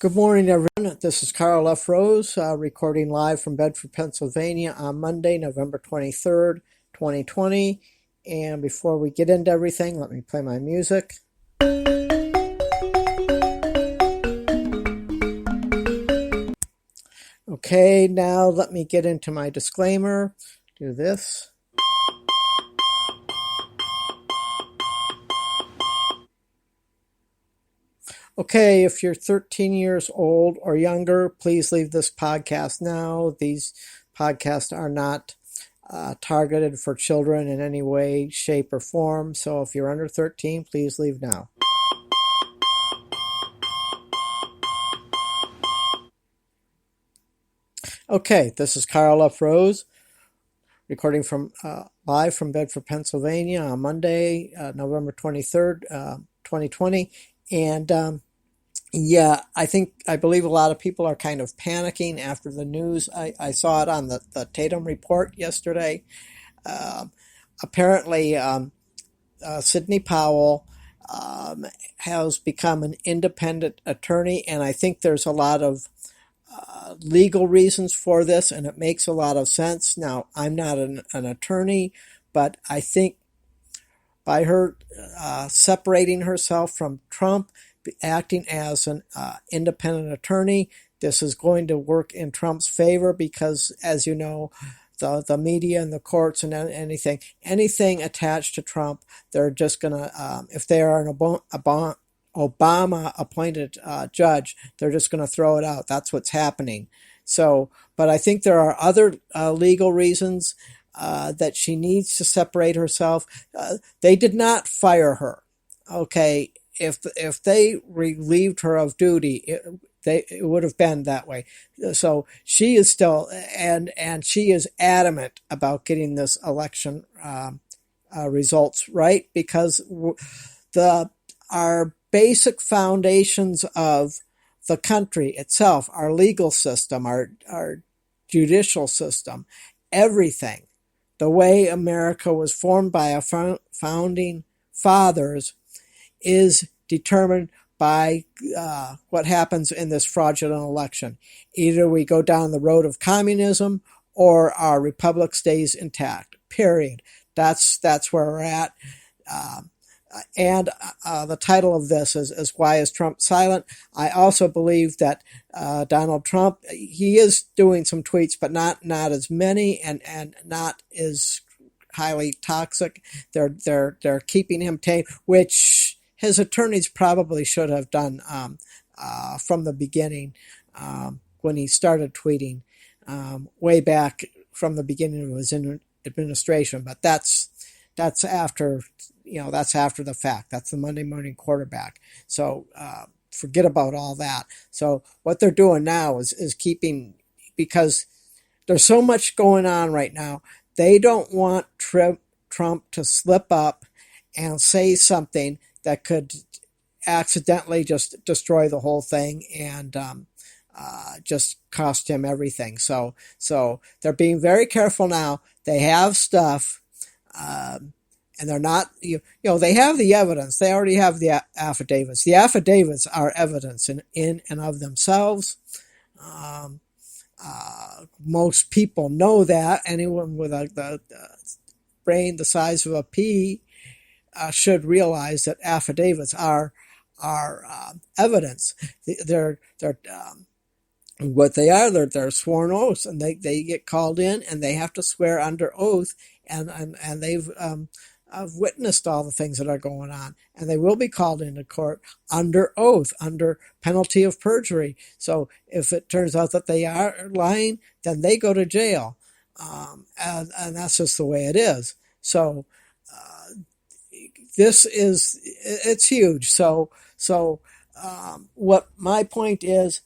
Good morning, everyone. This is Karl F. Rose, recording live from Bedford, Pennsylvania on Monday, November 23rd, 2020. And before we get into everything, let me play my music. Okay, now let me get into my disclaimer. Do this. Okay, if you're 13 years old or younger, please leave this podcast now. These podcasts are not targeted for children in any way, shape, or form. So if you're under 13, please leave now. Okay, this is Karl F. Rose, recording from live from Bedford, Pennsylvania on Monday, November 23rd, 2020. And I believe a lot of people are kind of panicking after the news. I saw it on the Tatum report yesterday. Apparently, Sidney Powell has become an independent attorney, and I think there's a lot of legal reasons for this, and it makes a lot of sense. Now, I'm not an attorney, but I think by her separating herself from Trump, acting as an independent attorney, this is going to work in Trump's favor because, as you know, the media and the courts and anything attached to Trump, they're just going to, if they are an Obama-appointed judge, they're just going to throw it out. That's what's happening. So, but I think there are other legal reasons that she needs to separate herself. They did not fire her. Okay, if they relieved her of duty, it would have been that way. So she is still, and she is adamant about getting this election results right, because our basic foundations of the country itself, our legal system, our judicial system, everything, the way America was formed by our founding fathers is determined by what happens in this fraudulent election. Either we go down the road of communism or our republic stays intact, period. That's where we're at. And the title of this is Why is Trump Silent? I also believe that Donald Trump, he is doing some tweets, but not as many and not as highly toxic. They're keeping him tame, which his attorneys probably should have done from the beginning when he started tweeting way back from the beginning of his administration. But that's after, that's after the fact. That's the Monday morning quarterback. So forget about all that. So what they're doing now is keeping, because there's so much going on right now. They don't want Trump to slip up and say something that could accidentally just destroy the whole thing and just cost him everything. So they're being very careful now. They have stuff, and they're not, they have the evidence. They already have the affidavits. The affidavits are evidence in and of themselves. Most people know that. Anyone with a brain the size of a pea should realize that affidavits are evidence. They're what they are. They're sworn oaths, and they get called in, and they have to swear under oath, and they've witnessed all the things that are going on, and they will be called into court under oath, under penalty of perjury. So if it turns out that they are lying, then they go to jail, and that's just the way it is. So it's huge. So what my point is,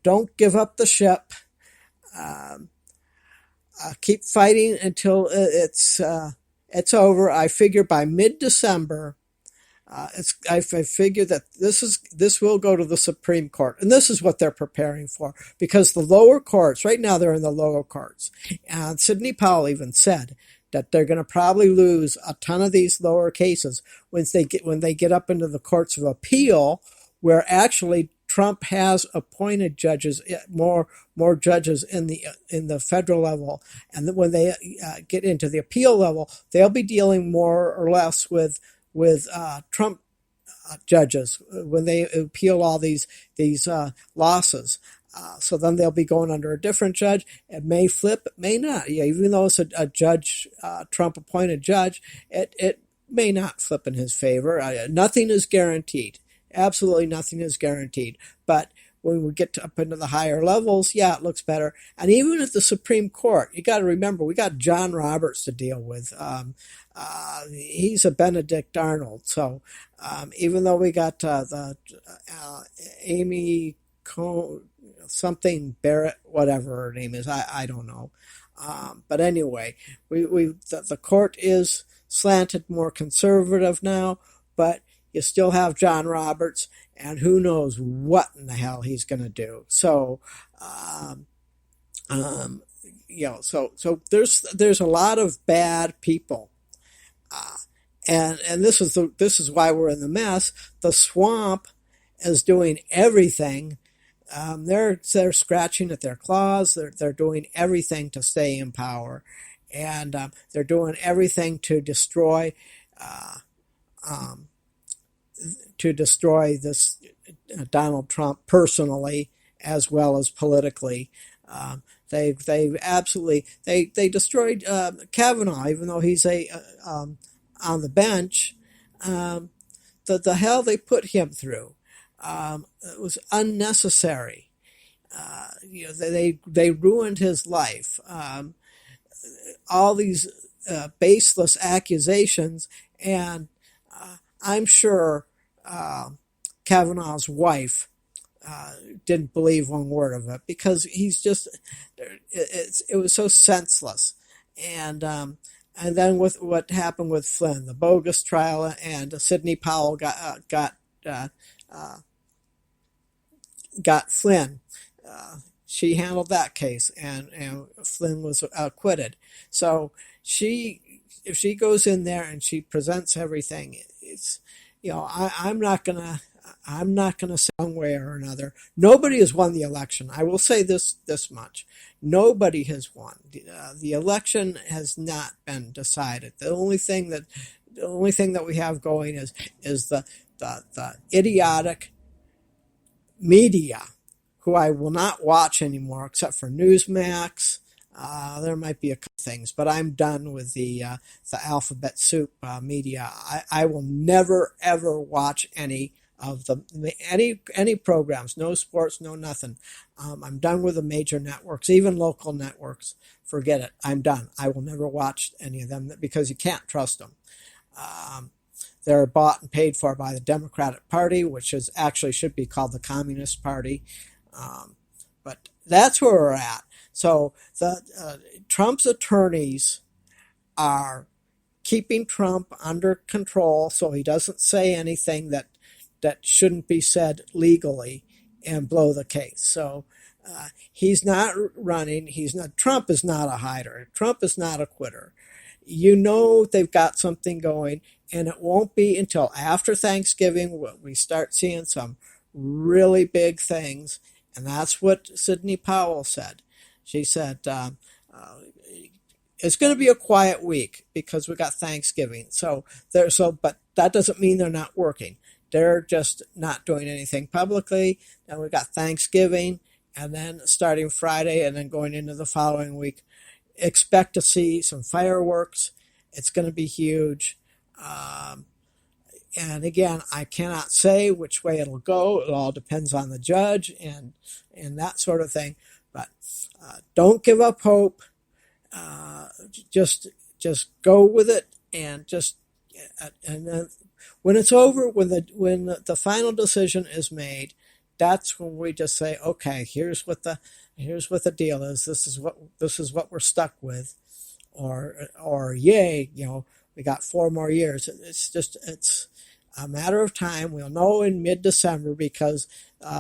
don't give up the ship. Keep fighting until it's over. I figure by mid-December, I figure that this will go to the Supreme Court, and this is what they're preparing for, because the lower courts right now, they're in the lower courts, and Sidney Powell even said that they're going to probably lose a ton of these lower cases when they get up into the courts of appeal, where actually Trump has appointed judges, more judges in the federal level, and when they get into the appeal level, they'll be dealing more or less with Trump judges when they appeal all these losses. So then they'll be going under a different judge. It may flip, it may not. Yeah, even though it's a judge, Trump appointed judge, it may not flip in his favor. Nothing is guaranteed. Absolutely nothing is guaranteed. But when we get up into the higher levels, yeah, it looks better. And even at the Supreme Court, you got to remember, we got John Roberts to deal with. He's a Benedict Arnold. So even though we got Amy something Barrett, whatever her name is, I don't know. But anyway, the court is slanted more conservative now, but you still have John Roberts, and who knows what in the hell he's going to do. So, so there's a lot of bad people, and this is why we're in the mess. The swamp is doing everything. They're scratching at their claws. They're doing everything to stay in power, and they're doing everything to destroy this Donald Trump personally as well as politically. They absolutely destroyed Kavanaugh, even though he's on the bench. The hell they put him through. It was unnecessary. They ruined his life. All these baseless accusations, and I'm sure Kavanaugh's wife didn't believe one word of it, because he's just it was so senseless. And then with what happened with Flynn, the bogus trial, and Sidney Powell got Flynn. She handled that case, and Flynn was acquitted. So if she goes in there and she presents everything, it's, I'm not gonna say one way or another. Nobody has won the election. I will say this much: nobody has won. The election has not been decided. The only thing that we have going is the idiotic media, who I will not watch anymore except for Newsmax. There might be a couple things, but I'm done with the alphabet soup media. I will never ever watch any of any programs. No sports, no nothing. I'm done with the major networks, even local networks. Forget it. I'm done. I will never watch any of them, because you can't trust them. They're bought and paid for by the Democratic Party, which actually should be called the Communist Party. But that's where we're at. So Trump's attorneys are keeping Trump under control so he doesn't say anything that shouldn't be said legally and blow the case. So he's not running. Trump is not a hider. Trump is not a quitter. They've got something going, and it won't be until after Thanksgiving when we start seeing some really big things. And that's what Sidney Powell said. She said, it's going to be a quiet week because we got Thanksgiving. But that doesn't mean they're not working. They're just not doing anything publicly. Then we got Thanksgiving, and then starting Friday and then going into the following week, expect to see some fireworks. It's going to be huge. And again, I cannot say which way it'll go. It all depends on the judge and that sort of thing. But don't give up hope. Just go with it, and then when it's over, when the final decision is made, that's when we just say, okay, here's what the deal is. This is what we're stuck with, or yay, we got 4 more years. It's a matter of time. We'll know in mid-December, because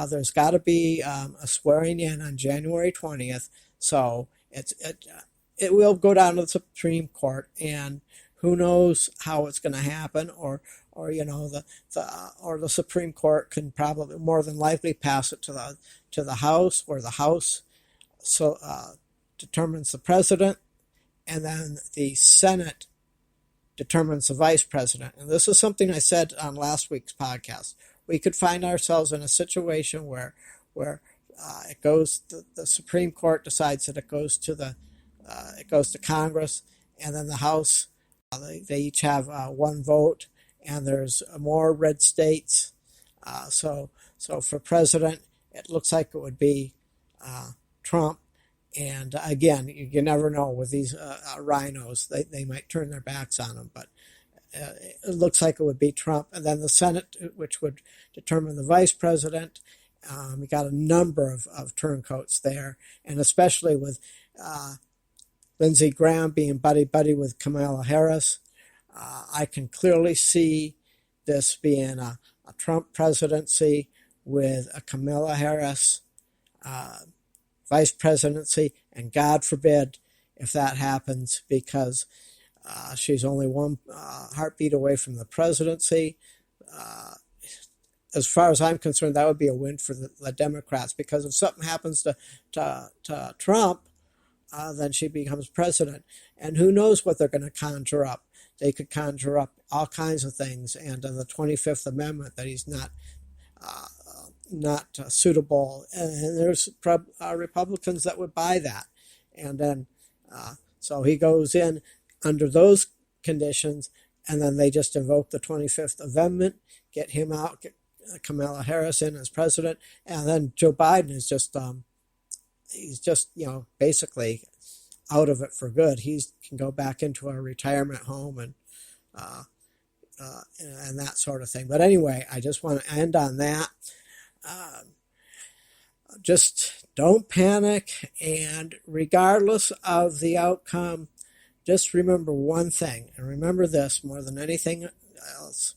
there's got to be a swearing in on January 20th. So it will go down to the Supreme Court, and who knows how it's going to happen, or or or the Supreme Court can probably more than likely pass it to the House, or the House determines the president, and then the Senate determines the vice president. And this is something I said on last week's podcast. We could find ourselves in a situation where it goes, the Supreme Court decides that it goes to Congress, and then the House, they each have one vote, and there's more red states. So for president, it looks like it would be Trump. And again, you never know with these rhinos. They might turn their backs on him, but it looks like it would be Trump. And then the Senate, which would determine the vice president. We got a number of turncoats there, and especially with Lindsey Graham being buddy-buddy with Kamala Harris. I can clearly see this being a Trump presidency with a Kamala Harris vice presidency, and God forbid if that happens, because she's only one heartbeat away from the presidency. As far as I'm concerned, that would be a win for the Democrats, because if something happens to Trump, then she becomes president. And who knows what they're going to conjure up. They could conjure up all kinds of things, and the 25th Amendment, that he's not suitable. And there's Republicans that would buy that. And then, so he goes in under those conditions, and then they just invoke the 25th Amendment, get him out, get Kamala Harris in as president, and then Joe Biden is he's just basically out of it for good. He can go back into a retirement home and that sort of thing. But anyway, I just want to end on that. Just don't panic, and regardless of the outcome, just remember one thing, and remember this more than anything else.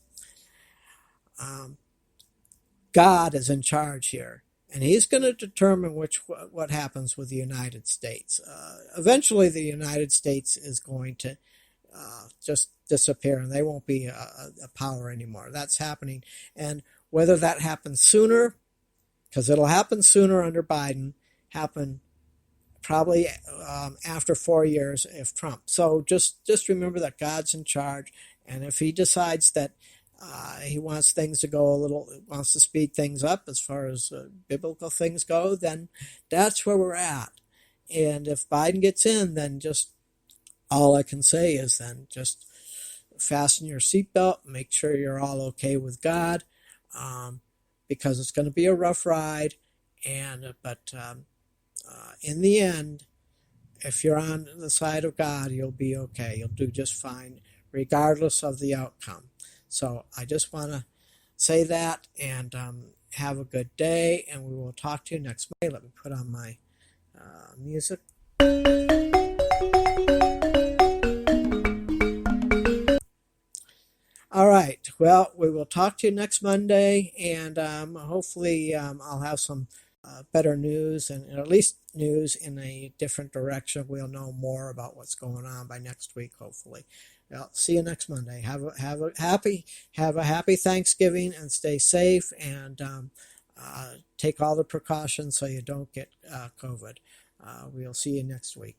God is in charge here, and he's going to determine what happens with the United States. Eventually, the United States is going to just disappear, and they won't be a power anymore. That's happening, and whether that happens sooner, because it'll happen sooner under Biden, happen probably after 4 years if Trump. So just remember that God's in charge, and if he decides that he wants things to go wants to speed things up as far as biblical things go, then that's where we're at. And if Biden gets in, then just all I can say is then just fasten your seatbelt, make sure you're all okay with God, because it's going to be a rough ride. But in the end, if you're on the side of God, you'll be okay. You'll do just fine, regardless of the outcome. So I just want to say that, and have a good day, and we will talk to you next Monday. Let me put on my music. All right. Well, we will talk to you next Monday, and hopefully I'll have some better news, and at least news in a different direction. We'll know more about what's going on by next week, hopefully. Well, see you next Monday. Have a happy Thanksgiving, and stay safe, and take all the precautions so you don't get COVID. We'll see you next week.